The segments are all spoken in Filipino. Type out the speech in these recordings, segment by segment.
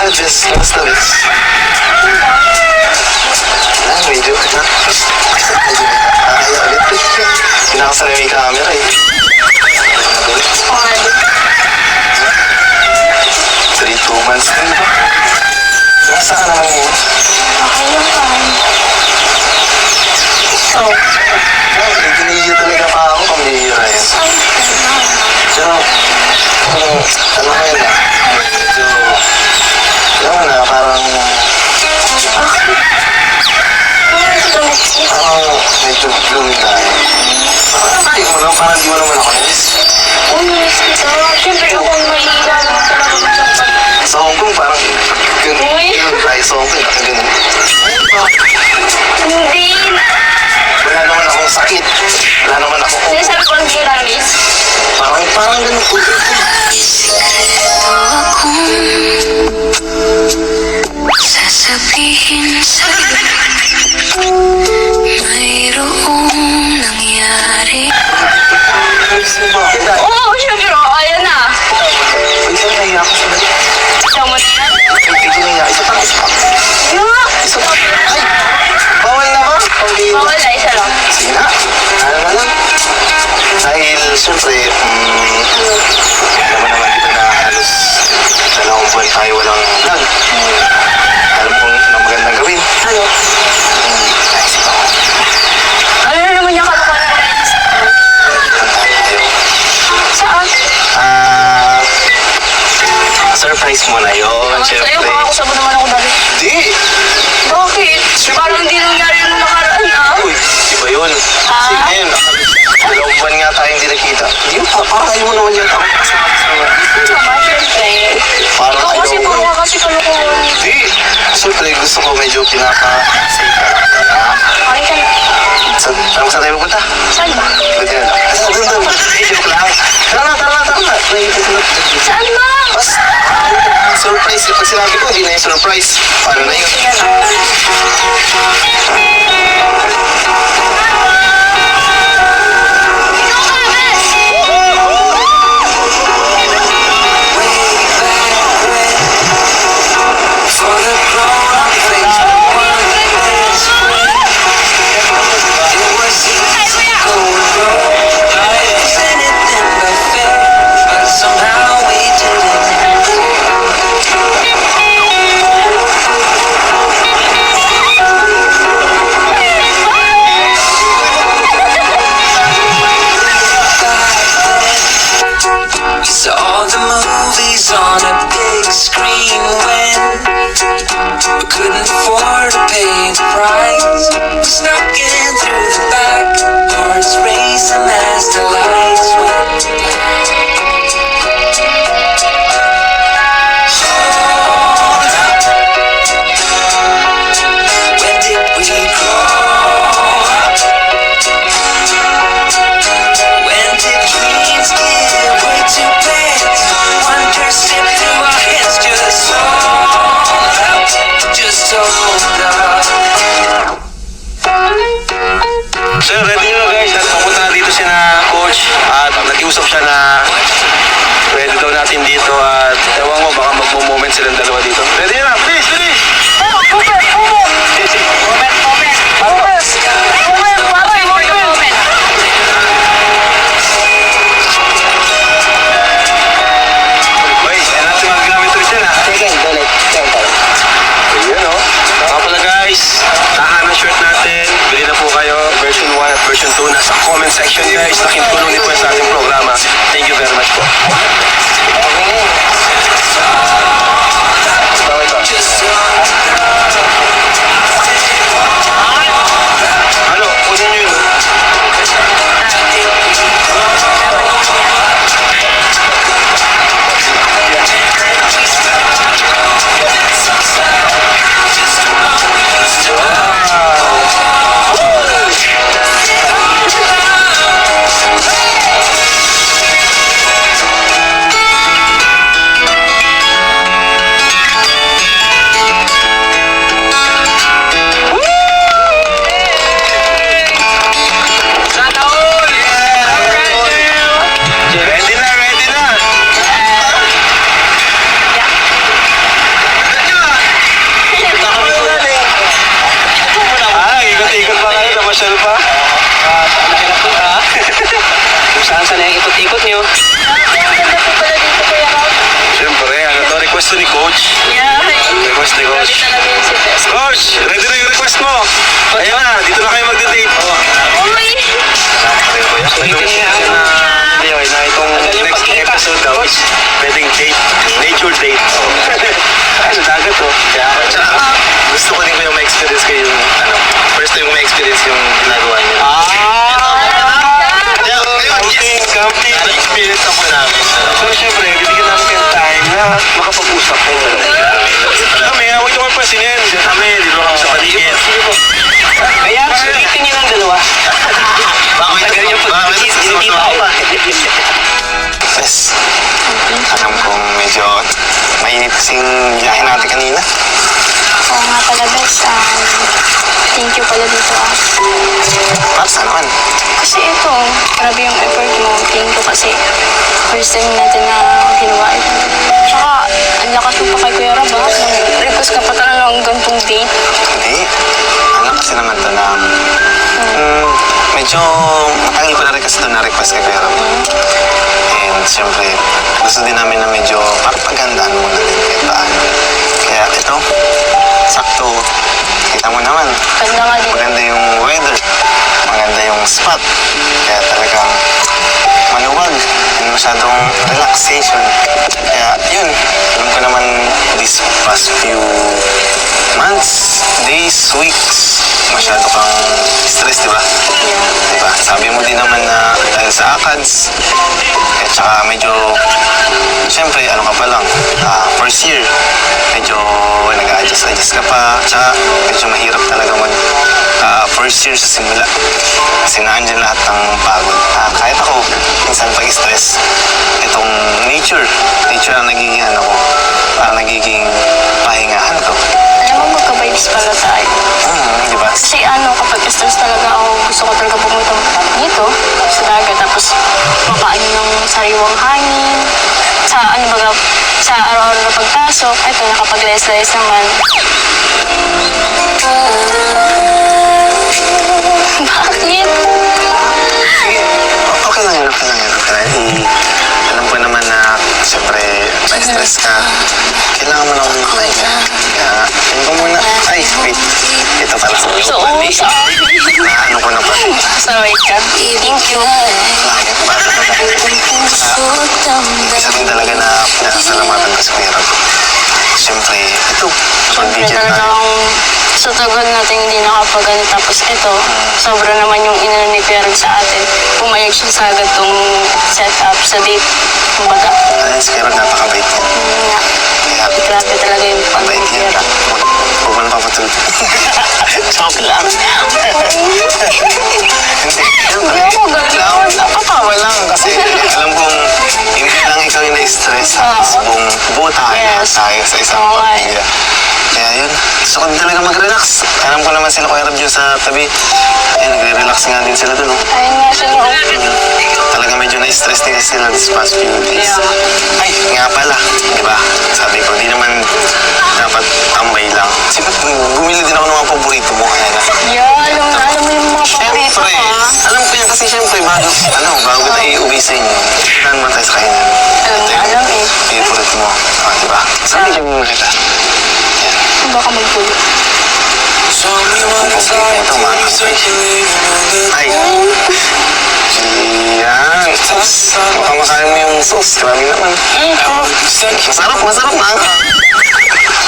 Hi, Jess. Kamusta, Bes? Medyo, nakakaya ulit. Pinakasan na yung camera eh. 3-2 months din ba? Nasa ka naman yun? Okay lang pa. Ikaw? Ginigil talaga pa ako kung bihira yun. Pero, ano ngayon na? Medyo, alam mo na, parang medyo blooming tayo. Hindi mo lang, parang di mo naman ako na-miss. Miss kita. Siyempre ako mahihiga naman talaga sa pag... Sa Hong Kong, parang ganun tayo sa Hong Kong, ganun. Hindi. Wala naman akong sakit. Wala naman akong Hindi sabi ko hindi na miss. Parang ganun po. Sasabihin sa'yo mayroong nangyari. Oo, siyempre. Ayan na. Pwede na naiyak ko sila. Ikaw mo na yan. Pwede na naiyak. Isa pa. Yung nga. Isa pa. Ay! Bawal na ba? Bawal na, isa lang. Sige na. Ano na lang. Dahil, siyempre, alam mo naman dito na halos 2 buwan tayo walang vlog. Alam kong anong magandang gawin. Ano? Naisip ako. Ano na naman yung kalokohan na guys? Puntahan tayo. Saan? Surprise mo na yun, Sa'yo, siyempre. baka ako sabi naman ako dali. Hindi! Bakit? Parang hindi nangyari yung nakaraan na. Uy, iba yun. Kasi ngayon, 2 buwan nga tayo hindi nakita. Hindi mo, parang ayaw mo naman yan. Ano naman, siyempre. Parang Ikaw kasi ayaw puro mo. ka kasi kalokohan. Hindi. Siyempre, gusto ko medyo pinapa-safe ka. Okay ka na. Saan tayo pupunta? Saan ba? Pwede na lang. Doon. Joke lang. Tara na. Saan ba? Mas, surprise. Pag sinabi ko, hindi na yung surprise. Paano na yun? Sige na. For the grown-up face, one best friend. It was easy going wrong. Life is anything but fair, but somehow we didn't. We saw all the movies on a big screen when we couldn't afford to pay the price. We snuck in through the back, hearts racing as the lights went black. Hold up. When did we grow up? When did dreams give way to plans? Wonder slipped through our hands. Just hold up, just hold up. So, ready nyo na guys. At pupunta na dito si na coach. At nag-iusap siya na pwede daw natin dito. At ewan mo, baka mag-moment silang dalawa dito. Ready na. Please. Boy, yan natin magagamit rin siya na. Ayan o. Mga pala guys, tahan ang shirt natin. Bili na po kayo. Version 1 at version 2. Nasa comment section guys. Laking tulong din po sa ating programa. Thank you very much po. Ano? Kunin nyo yun. ikot niyo. Ang ganda po pala dito, Kuya Rob. Siyempre, ano to? Request to ni Coach. Yeah. Request ni Grabe Coach. talaga yun si Best. Coach, ready na yung request mo. Ayan na, dito na kayo magde-date. Uy! Sulitin niya na itong next episode daw is wedding date, nature date. Ay, sa dagat to. Tsaka, gusto ko din ko yung ma-experience kayo yung, first time ko ma-experience yung ginagawa niyo. Kaya, camping, experience ako namin. So, syempre, bibigyan namin kayo time na makapag-usap kayo. Kami, huwag niyo kami pasinin. Kami, dito kami sa paligid. Kaya, sulitin niyo ng dalawa. Tagal yung pag-isip, hindi tayo. Yes. Alam kong medyo mainit kasing biyahe natin kanina. Oo nga pala, Best. Thank you pala dito, Para saan naman? Kasi ito, grabe yung effort mo. Thank you kasi first time natin na ginawa ito. Tsaka, ang lakas mo pa kay Kuya Rob, ha? Request ka pa talaga ng gantong date. Hindi. Ano kasi naman to na medyo matagal ko na rin kasi ito na-request kay Kuya Rob. And siyempre, gusto din namin na medyo pagandaan muna din kahit paano. Kaya ito, sakto. Kita mo naman, Ganda nga dito. maganda yung weather, maganda yung spot. Kaya talagang maluwag and masyadong relaxation. Kaya yun, alam ko naman this past few months, days, weeks, masyado kang stress, di ba? Diba? Sabi mo din naman na dahil sa ACADS, at saka medyo, siyempre, ano ka pa lang, first year, medyo nag-adjust ka pa, tsaka medyo mahirap talaga mag first year sa simula. Kasi naandyan lahat ng pagod. Kahit ako, minsan pag-stress, itong nature ang nagiging ano ko, parang nagiging pahingahan ko. Alam mo, magka-vibes pala tayo. Di ba? Kasi kapag stress talaga ako, gusto ko talaga pumunta dito, sa dagat, tapos makaano ng sariwang hangin. Sa sa araw-araw na pagpasok, eto, nakapag-les-les naman. Bakit? Okay lang yun. Alam ko naman na, siyempre, ma-stress ka. Kailangan mo lang pahinga. Kaya, yun ko muna. Ay, wait. Ito pala. So, sa Ano ko na pa. sorry ka. Thank you. Bakit? Isa din talaga na pinasasalamatan ko sa Kuya Rob. Siyempre, ito. Siyempre Pag-digit talaga tayo. akong sa tagal natin hindi nakapagano. Tapos ito, sobra naman yung inano ni Kuya Rob sa atin. Pumayag siya sa agad tong setup sa date. Kumbaga, Alam, si Kuya Rob napakabait niya. yun nga. Kaya, Grabe talaga yung mabait pag-Kuya niya. Rob. Huwag mo na papatulog. Joke lang. Hindi, siyempre. Hindi ako ganun. Napatawa lang kasi alam kong hindi lang ikaw yung na-stress. Buo tayo, lahat Yes. tayo sa isang Oo nga eh. pamilya. Kaya yun, gusto ko din talaga mag-relax. Alam ko naman sila Kuya Rob dyan sa tabi. Ayun, nagre-relax nga din sila dun. Oh. Ayun nga siya, no? Talaga medyo na-stress din kasi sila this past few days. Yeah. Ay, nga pala, di ba? Sabi ko, di naman dapat tambay lang. Siyempre, bumili din ako ng mga paborito mo. Kaya na. Yeah, alam mo yung mga paborito Siyempre, ko, ha? alam ko yan kasi siyempre bago tayo iuwi sa inyo, tignan mo tayo sa kainan. Alam eh. Favorite mo. Diba? Sabi niyo muna kita. Yan. Baka magpulo. Ito mga Ay. Yan. Baka makain mo yung sauce. Grabe naman. Masarap na.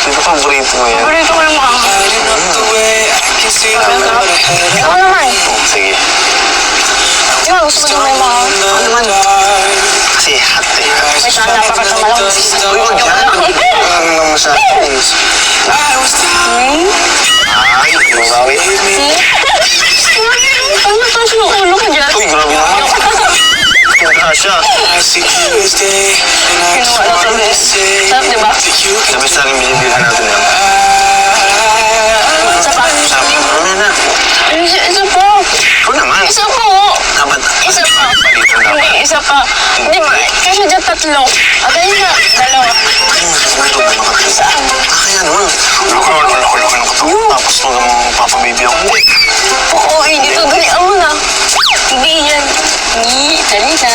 Ito paborito mo yan. Paborito ko yung mga. Ikaw naman. Sige. Di ba gusto ko naman yung mga. Ano naman? Kasi hot eh. Wait lang, napakasama lang. Uy, wag yan. Ano naman siya? Ay, mabawi. Ano taas yung ulo ko dyan? Uy, grabe naman. Kasha. Kinuha na kami. Sarap, di ba? Sabi sa akin, binibilihan natin yan. Isa pa. Sabi, ano na? Isa pa. Ikaw naman. Isa pa. Dapat, Isa pa. palitan dapat. Hindi, isa pa. Hindi ba? Kasi dyan tatlo. At ayun nga, dalawa. Saan? Kaya naman. Loko na ko to. Tapos papababy ako. Hindi. Oo, eh, dito. Dali mo na. Hindi yan. Hindi, dali na.